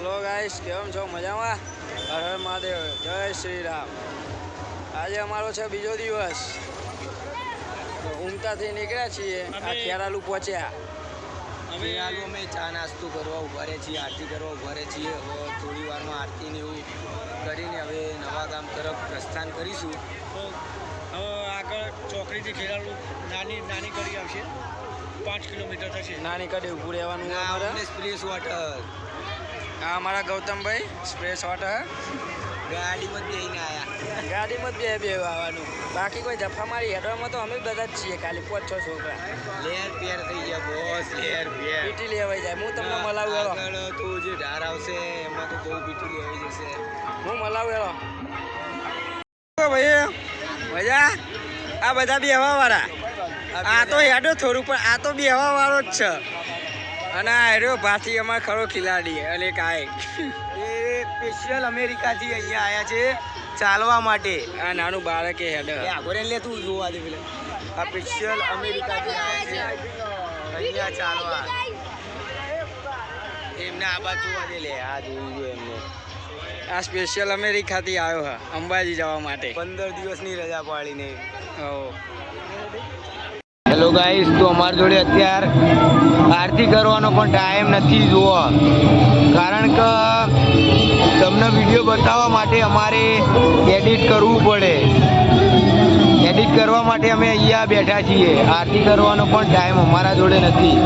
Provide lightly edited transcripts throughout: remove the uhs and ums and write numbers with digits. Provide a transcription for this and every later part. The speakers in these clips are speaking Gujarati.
હેલો ગાઈસ, કેમ છો? મજામાં? હર હર મહાદેવ, જય શ્રી રામ. આજે અમારો છે બીજો દિવસ. ઉમતાથી નીકળ્યા છીએ, આ ખેરાલુ પહોંચ્યા. ખેરાલુ અમે ચા નાસ્તો કરવા ઉભા રહે છીએ, આરતી કરવા ઉભા રહે છીએ. હવે થોડી વારમાં આરતીને એવું કરીને હવે નવા ગામ તરફ પ્રસ્થાન કરીશું. હવે આગળ ચોકડીથી ખેરાલુ નાની કડી આવશે, 5 કિલોમીટર થશે. નાની કડી ઊભું રહેવાનું. સ્પ્રેસ વોટર. આ અમારા ગૌતમભાઈ સ્પ્રેસ વોટર. ગાડીમાં જ બેહીને આવ્યા. ગાડીમાં જ બે આવવાનું. બાકી કોઈ જફા મારી હેડવામાં તો અમે બધા જ છીએ, ખાલી 5-6 છોકરા. લેર પેર થઈ ગયા બોસ, લેર પેર. પીટી લેવાઈ જાય. હું તમને મલાવું હેલો. આગળ તો જે ઢાર આવશે એમાં તો બહુ પીટી લેવાઈ જશે. હું મલાવું હેલો. ભાઈ મજા. આ બધા બેહવા વાળા. આ તો હેડો થોડું, પણ આ તો બેહવા વાળો જ છે. અને આ હેડો ભાથી અમારે ખરો ખિલાડી અને કાંઈ એ સ્પેશિયલ અમેરિકાથી અહીંયા આવ્યા છે ચાલવા માટે. આ નાનું બાળકે હેડ આગળ લે તું જોવા દે પેલા. આ સ્પેશિયલ અમેરિકાથી આવ્યા છે અહીંયા ચાલવા. એમને આ બાજુ જોવા દે લે. આ જોઈ દે એમને. આ સ્પેશિયલ અમેરિકાથી આવ્યો હા અંબાજી જવા માટે. 15 દિવસની રજા પાડીને. હો. હેલો ગાઈસ, તો અમારી જોડે અત્યારે આરતી કરવાનો પણ ટાઈમ નથી જુઓ. કારણ કે તમને વિડીયો બતાવવા માટે અમારે એડિટ કરવું પડે. એડિટ કરવા માટે અમે અહીંયા બેઠા છીએ. આરતી કરવાનો પણ ટાઈમ અમારા જોડે નથી.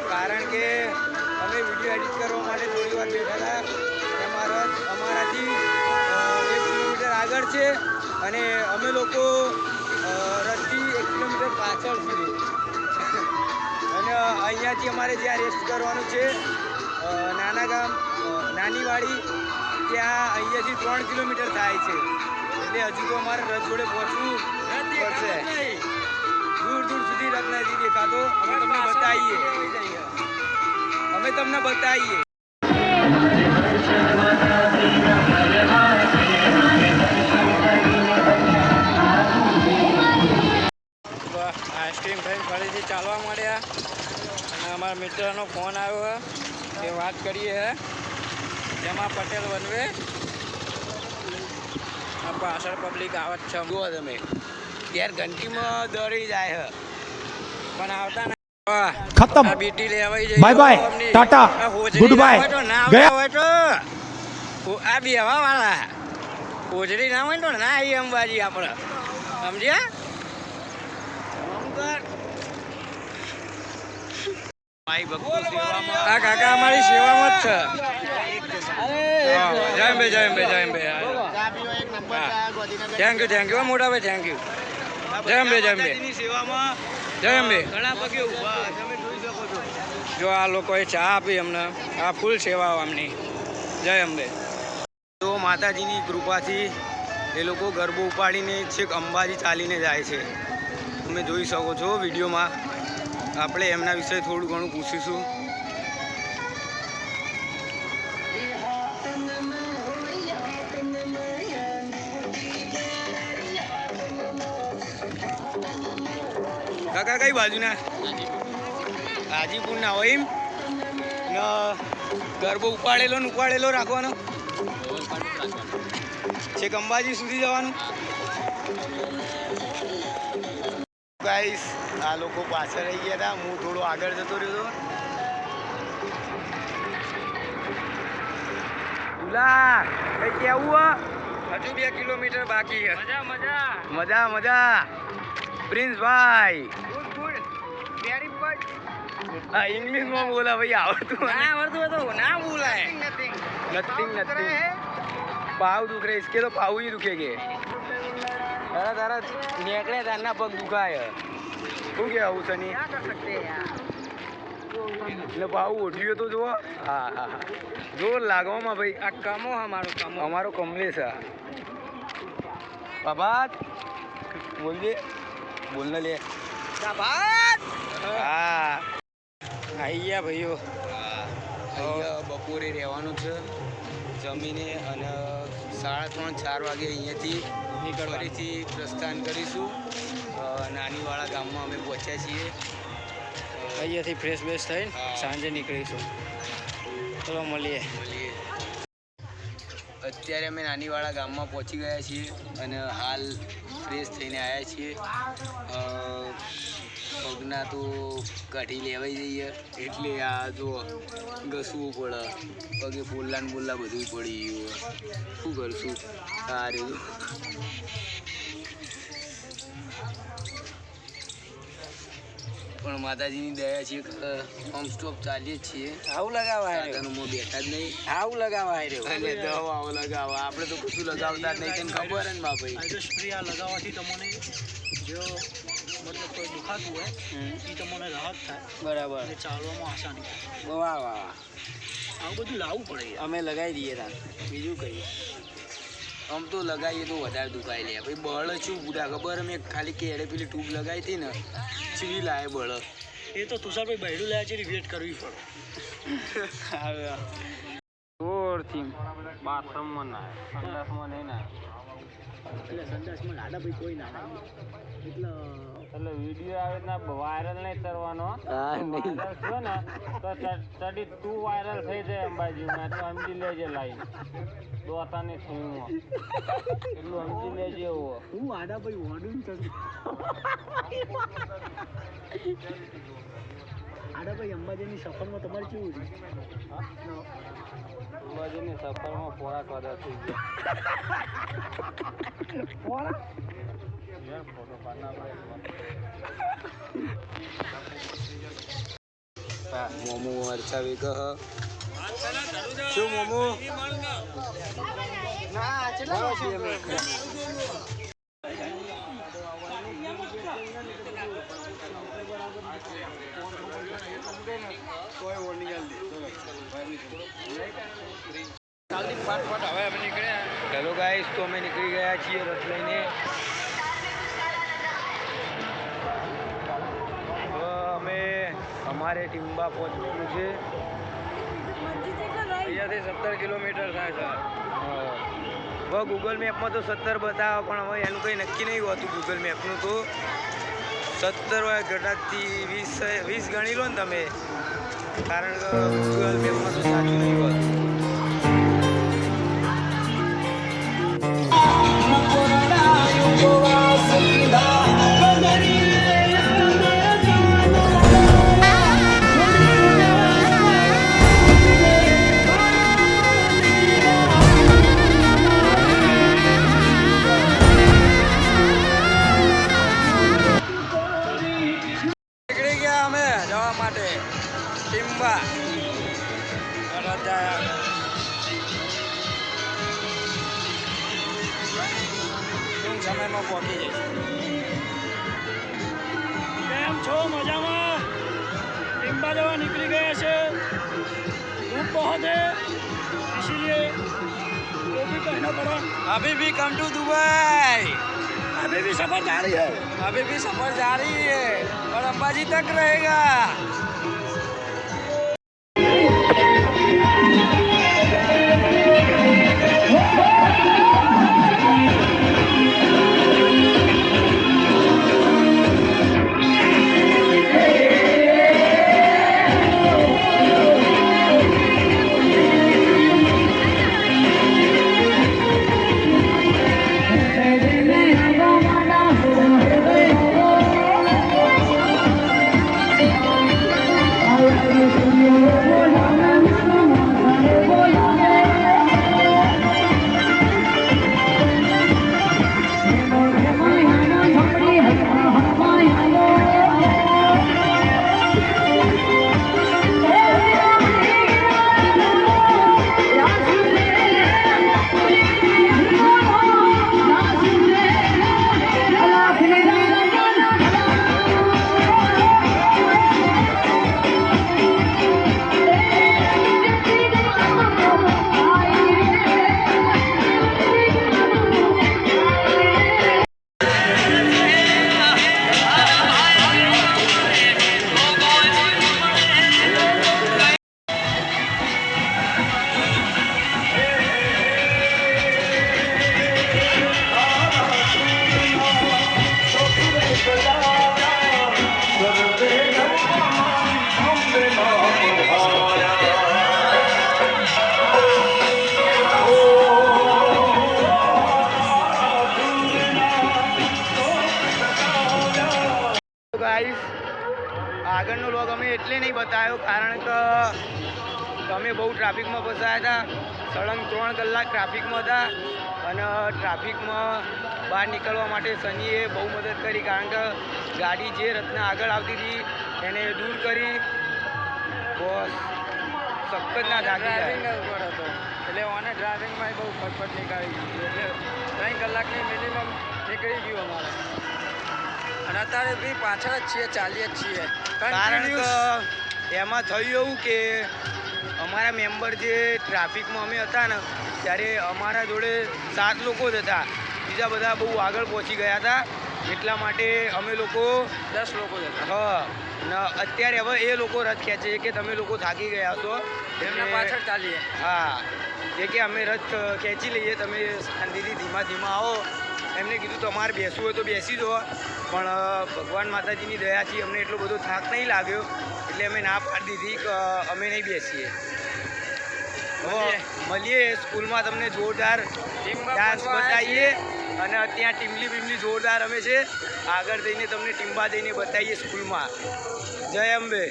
કારણ કે અમે વિડીયો એડિટ કરવા માટે થોડી વાર બેઠા હતા. અમારાથી 1 કિલોમીટર આગળ છે અને અમે લોકો રથથી 1 કિલોમીટર પાછળ છીએ. અને અહીંયાથી અમારે જ્યાં રેસ્ટ કરવાનું છે નાના ગામ નાની વાડી, ત્યાં અહીંયાથી 3 કિલોમીટર થાય છે. એટલે હજુ તો અમારે રથ જોડે પહોંચવું પડશે. દૂર દૂર સુધી રથ નથી દેખાતો. અમે તમને બતાવીએ. આઈસ્ક્રીમ ખાઈને ફરીથી ચાલવા માંડ્યા. અને અમારા મિત્રનો ફોન આવ્યો છે, એ વાત કરીએ હે. જેમાં પટેલ વનવે આ પાછળ પબ્લિક આવત છે. જુઓ તમે યાર, ઘંટીમાં દોડી જાય છે પણ આવતા खत्म. बीटी ले bye bye, tata, goodbye. गया હોય તો આ બી હવા વાળા હોજરી ના હોય તો ના આવી અંબાજી આપણે સમજ્યા. આ કાકા અમારી સેવામાં જ છે. જય અંબે, જય અંબે, જય અંબે. થેન્ક યુ મોટા ભાઈ, થેન્ક યુ. જય અંબે, જય અંબે, જય અંબે. ઘણા પગે ઊભા તમે જોઈ શકો છો. જો આ લોકોએ ચા આપી અમને. આ ફૂલ સેવા આમની. જય અંબે. તો માતાજીની કૃપાથી એ લોકો ગરબો ઉપાડીને છેક અંબાજી ચાલીને જાય છે. તમે જોઈ શકો છો વિડીયોમાં. આપણે એમના વિશે થોડું ઘણું પૂછીશું. કાકા કઈ બાજુના? હાજીપુરના હોય એમ ને ગરબો ઉપાડેલો રાખવાનો છેક અંબાજી સુધી જવાનું. ગાઈસ, આ લોકો પાછળ રહી ગયા હતા. હું થોડો આગળ જતો રહ્યો હતો. ઉલા કઈ કેવું? હજુ 2 કિલોમીટર બાકી છે. મજા. પ્રિન્સભાઈ હા ઇંગ્લિશમાં બોલા ભાઈ આવડતું મને. ના આવડતું હોય તો ના બોલાય. નથિંગ પાવ દુખ રહે इसके तो पाव ही दुखेगे તારા નીકળે તારના પગ દુખાય શું કે આવું સની એટલે પાવ ઓઢ્યો તો જુઓ હા હા હા જોર લાગવામાં ભાઈ આ કમો અમારો કમલેશ હા બાબા બોલ દે બોલ ને લે હા આઈ ગયા ભાઈઓ. અહીંયા બપોરે રહેવાનું છે જમીને અને 3:30-4 વાગે અહીંયાથી ફરીથી પ્રસ્થાન કરીશું નાનીવાળા ગામમાં અમે પહોંચ્યા છીએ અહીંયાથી ફ્રેશ બેશ થઈને હા. સાંજે નીકળીશું. ચલો મળીએ. અત્યારે અમે નાનીવાળા ગામમાં પહોંચી ગયા છીએ અને હાલ ફ્રેશ થઈને આવ્યા છીએ પગના તો કાઢી લેવાઈ જઈએ એટલે આ જો ઘસવું પડે પગે બોલ્લા ને બોલ્લા બધું પડી ગયું શું કરશું સારું પણ માતાજીની દયા છે હોમ સ્ટોપ ચાલીએ જ છીએ આવું લગાવાય રહ્યો. સાધનોમાં બેઠા જ નહીં આવું લગાવાય રહ્યો. અને દવાઓ લગાવવા આપણે તો કશું લગાવતા જ નહીં તને ખબર ને બા ભાઈ આ સ્પ્રે આ લગાવવાથી તમને જો મતલબ કોઈ દુખાતું હોય એ તમને રાહત થાય બરાબર. અને ચાલવામાં આસાની થાય. વાહ વાહ. આવું બધું લાવવું પડે યાર. અમે લગાવી દઈએ તાન. બીજું કહીએ આમ તો લગાવીએ તો વધારે દુખાય લે ભાઈ બળ શું પૂરા ખબર અમે ખાલી કેળે પેલી ટ્યુબ લગાવી હતી ને ચીવી લાવે બળ એ તો તુષારભાઈ બૈડું લાયા છે એની વેટ કરવી પડે. જોરથી બાથરૂમમાં ના સંડાસમાં નહીં ના એટલે સંદાસમાં લાડાભાઈ કોઈ ના આવે. એટલે વિડીયો આવે ને વાયરલ નહીં કરવાનો હા નહીં વાયરલ થયો ને તો સ્ટડી 2 વાયરલ થઈ જાય અંબાજીમાં તો સમજી લેજે લાઈન દોતાની થીમમાં એટલું સમજી લેજે એવું હું આડાભાઈ વોડું આડાભાઈ અંબાજીની સફરમાં તમારે કેવું છે? અંબાજીની સફરમાં પોળા કદા થઈ ગયા યાર ફોટો પાડના મોમો મરચા વેગ શું મોમો હેલો ગાઈસ તો અમે નીકળી ગયા છીએ રથ લઈને અમે અમારે ટીમ્બા પહોંચવાનું છે અહીંયાથી 17 કિલોમીટર થાય છે. હવે ગૂગલ મેપમાં તો 17 બતાવે પણ હવે એનું કંઈ નક્કી નહીં હોતું ગૂગલ મેપનું તો 17 હોય ઘટાડથી 20 ગણી લો ને તમે કારણ કે ગૂગલ મેપમાં તો સાચું નહીં હોતું નીકળી ગયા અમે જવા માટે ટીમ્બા. ટૂંક સમયમાં પહોંચી જઈશું. કેમ છો? મજામાં? ટીમ્બા જવા નીકળી ગયા છે. धूप बहुत है इसीलिए टोपी पहनना पड़ा. अभी भी कम टू दुबई. अभी भी सफर जारी है. अभी भी सफर जारी है और अंबाजी तक रहेगा. ગાઈસ આગળનો વ્લોગ અમે એટલે નહીં બતાવ્યો કારણ કે તમે બહુ ટ્રાફિકમાં ફસાયા હતા. સળંગ 3 કલાક ટ્રાફિકમાં હતા અને ટ્રાફિકમાં બહાર નીકળવા માટે સનીએ બહુ મદદ કરી કારણ કે ગાડી જે રથના આગળ આવતી હતી એને દૂર કરી. બોસ સખત ના થાકી જાય એટલે ઓને ડ્રાઇવિંગમાં બહુ ફટફટ નીકાળી દીધી એટલે 3 કલાકની મિનિમમ નીકળી ગયું અમારે. અને અત્યારે બી પાછળ જ છીએ, ચાલીએ જ છીએ. કારણ કે એમાં થયું એવું કે અમારા મેમ્બર જે ટ્રાફિકમાં અમે હતા ને ત્યારે અમારા જોડે 7 લોકો જ હતા. બીજા બધા બહુ આગળ પહોંચી ગયા હતા એટલા માટે અમે લોકો 10 લોકો જ હતા. હા ને અત્યારે હવે એ લોકો રથ ખેંચે છે કે તમે લોકો થાકી ગયા છો એમના પાછળ ચાલીએ. હા એ કે અમે રથ ખેંચી લઈએ, તમે શાંતિથી ધીમા ધીમા આવો. એમને કીધું તમારે બેસવું હોય તો બેસી જુઓ પણ ભગવાન માતાજીની દયાથી અમને એટલો બધો થાક નહીં લાગ્યો એટલે અમે ના પાડી દીધી કે અમે નહીં બેસીએ. મળીએ સ્કૂલમાં તમને જોરદાર ડાન્સ બતાવીએ અને ત્યાં ટીમલી બીમલી જોરદાર અમે છે. આગળ જઈને તમને ટીમ્બા જઈને બતાવીએ સ્કૂલમાં. જય અંબે.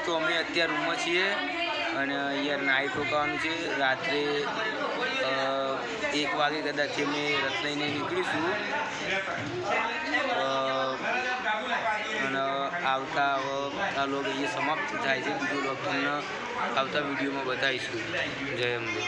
તો અમે અત્યારે રૂમમાં છીએ અને અહીંયા નાઇટ રોકાવાનું છે. રાત્રે 1 વાગે કદાચ અમે રથ લઈને નીકળીશું અને આવતા આ લોક અહીંયા સમાપ્ત થાય છે. બીજો લોક તમને આવતા વિડીયોમાં બતાવીશું. જય અંબે.